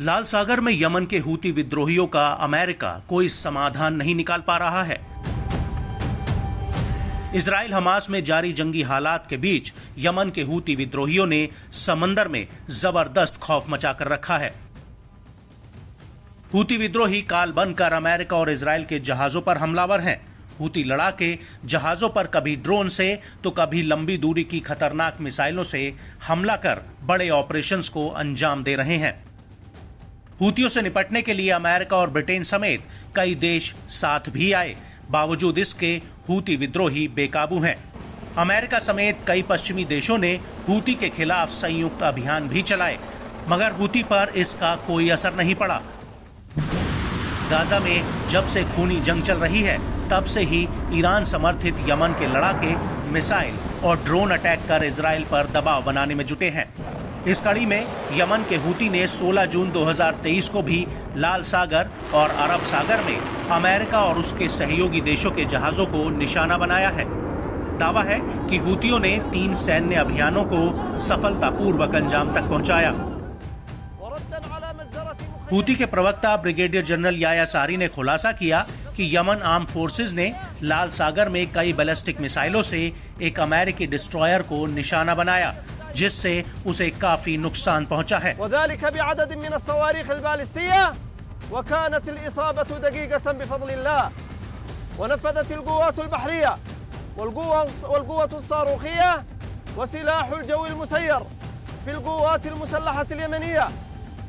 लाल सागर में यमन के हूती विद्रोहियों का अमेरिका कोई समाधान नहीं निकाल पा रहा है। इजराइल हमास में जारी जंगी हालात के बीच यमन के हूती विद्रोहियों ने समंदर में जबरदस्त खौफ मचाकर रखा है। हूती विद्रोही काल बनकर अमेरिका और इजराइल के जहाजों पर हमलावर हैं। हूती लड़ाके जहाजों पर कभी ड्रोन से तो कभी लंबी दूरी की खतरनाक मिसाइलों से हमला कर बड़े ऑपरेशंस को अंजाम दे रहे हैं। हूतियों से निपटने के लिए अमेरिका और ब्रिटेन समेत कई देश साथ भी आए, बावजूद इसके हूती विद्रोही बेकाबू हैं। अमेरिका समेत कई पश्चिमी देशों ने हूती के खिलाफ संयुक्त अभियान भी चलाए, मगर हूती पर इसका कोई असर नहीं पड़ा। गाजा में जब से खूनी जंग चल रही है, तब से ही ईरान समर्थित यमन के लड़ाके मिसाइल और ड्रोन अटैक कर इजराइल पर दबाव बनाने में जुटे हैं। इस कड़ी में यमन के हूती ने 16 जून 2023 को भी लाल सागर और अरब सागर में अमेरिका और उसके सहयोगी देशों के जहाजों को निशाना बनाया है। दावा है कि हूतियों ने 3 सैन्य अभियानों को सफलतापूर्वक अंजाम तक पहुंचाया। हूती के प्रवक्ता ब्रिगेडियर जनरल याया सारी ने खुलासा किया कि यमन आर्म फोर्सेज ने लाल सागर में कई बैलिस्टिक मिसाइलों से एक अमेरिकी डिस्ट्रॉयर को निशाना बनाया, जिससे उसे काफी नुकसान पहुंचा है।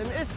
MS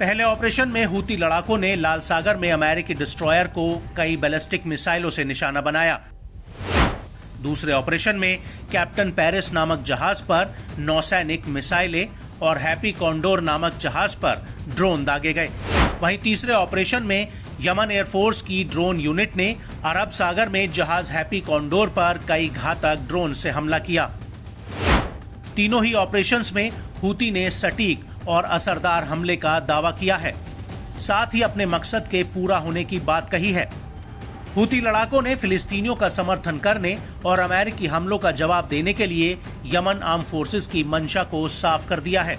पहले ऑपरेशन में हूती लड़ाकों ने लाल सागर में अमेरिकी डिस्ट्रॉयर को कई बैलिस्टिक मिसाइलों से निशाना बनाया। दूसरे ऑपरेशन में कैप्टन पेरिस नामक जहाज पर नौसैनिक मिसाइलें और हैप्पी कॉन्डोर नामक जहाज पर ड्रोन दागे गए। वहीं तीसरे ऑपरेशन में यमन एयरफोर्स की ड्रोन यूनिट ने अरब सागर में जहाज हैप्पी कॉन्डोर पर कई घातक ड्रोन से हमला किया। तीनों ही ऑपरेशंस में हूती ने सटीक और असरदार हमले का दावा किया है, साथ ही अपने मकसद के पूरा होने की बात कही है। हूती लड़ाकों ने फिलिस्तीनियों का समर्थन करने और अमेरिकी हमलों का जवाब देने के लिए यमन आर्म फोर्सेस की मंशा को साफ कर दिया है।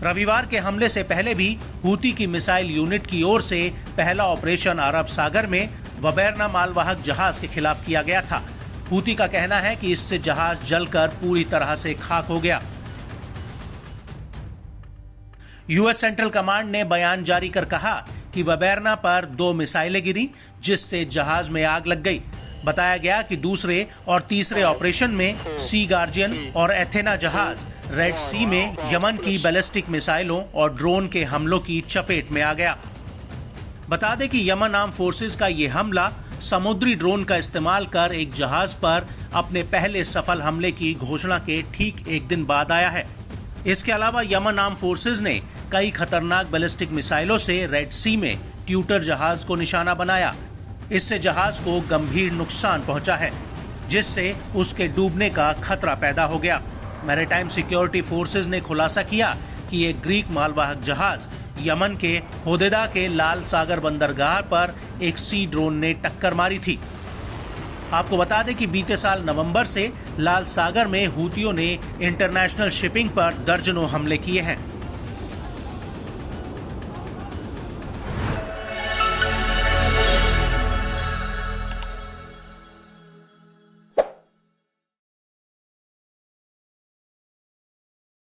रविवार के हमले से पहले भी हूती की मिसाइल यूनिट की ओर से पहला ऑपरेशन अरब सागर में वबैरना मालवाहक जहाज के खिलाफ किया गया था। हूती का कहना है कि इससे जहाज जलकर पूरी तरह से खाक हो गया। यूएस सेंट्रल कमांड ने बयान जारी कर कहा कि वबैरना पर 2 मिसाइलें गिरी, जिससे जहाज में आग लग गई। बताया गया कि दूसरे और तीसरे ऑपरेशन में सी गार्जियन और एथेना जहाज रेड सी में यमन की बैलिस्टिक मिसाइलों और ड्रोन के हमलों की चपेट में आ गया। बता दें कि यमन आर्म फोर्सेस का ये हमला समुद्री ड्रोन का इस्तेमाल कर एक जहाज पर अपने पहले सफल हमले की घोषणा के ठीक एक दिन बाद आया है। इसके अलावा यमन आर्म फोर्सेस ने कई खतरनाक बैलिस्टिक मिसाइलों से रेड सी में ट्यूटर जहाज को निशाना बनाया। इससे जहाज को गंभीर नुकसान पहुंचा है, जिससे उसके डूबने का खतरा पैदा हो गया। मैरीटाइम सिक्योरिटी फोर्सेस ने खुलासा किया कि एक ग्रीक मालवाहक जहाज यमन के होदेदा के लाल सागर बंदरगाह पर एक सी ड्रोन ने टक्कर मारी थी। आपको बता दें कि बीते साल नवंबर से लाल सागर में हूतियों ने इंटरनेशनल शिपिंग पर दर्जनों हमले किए हैं।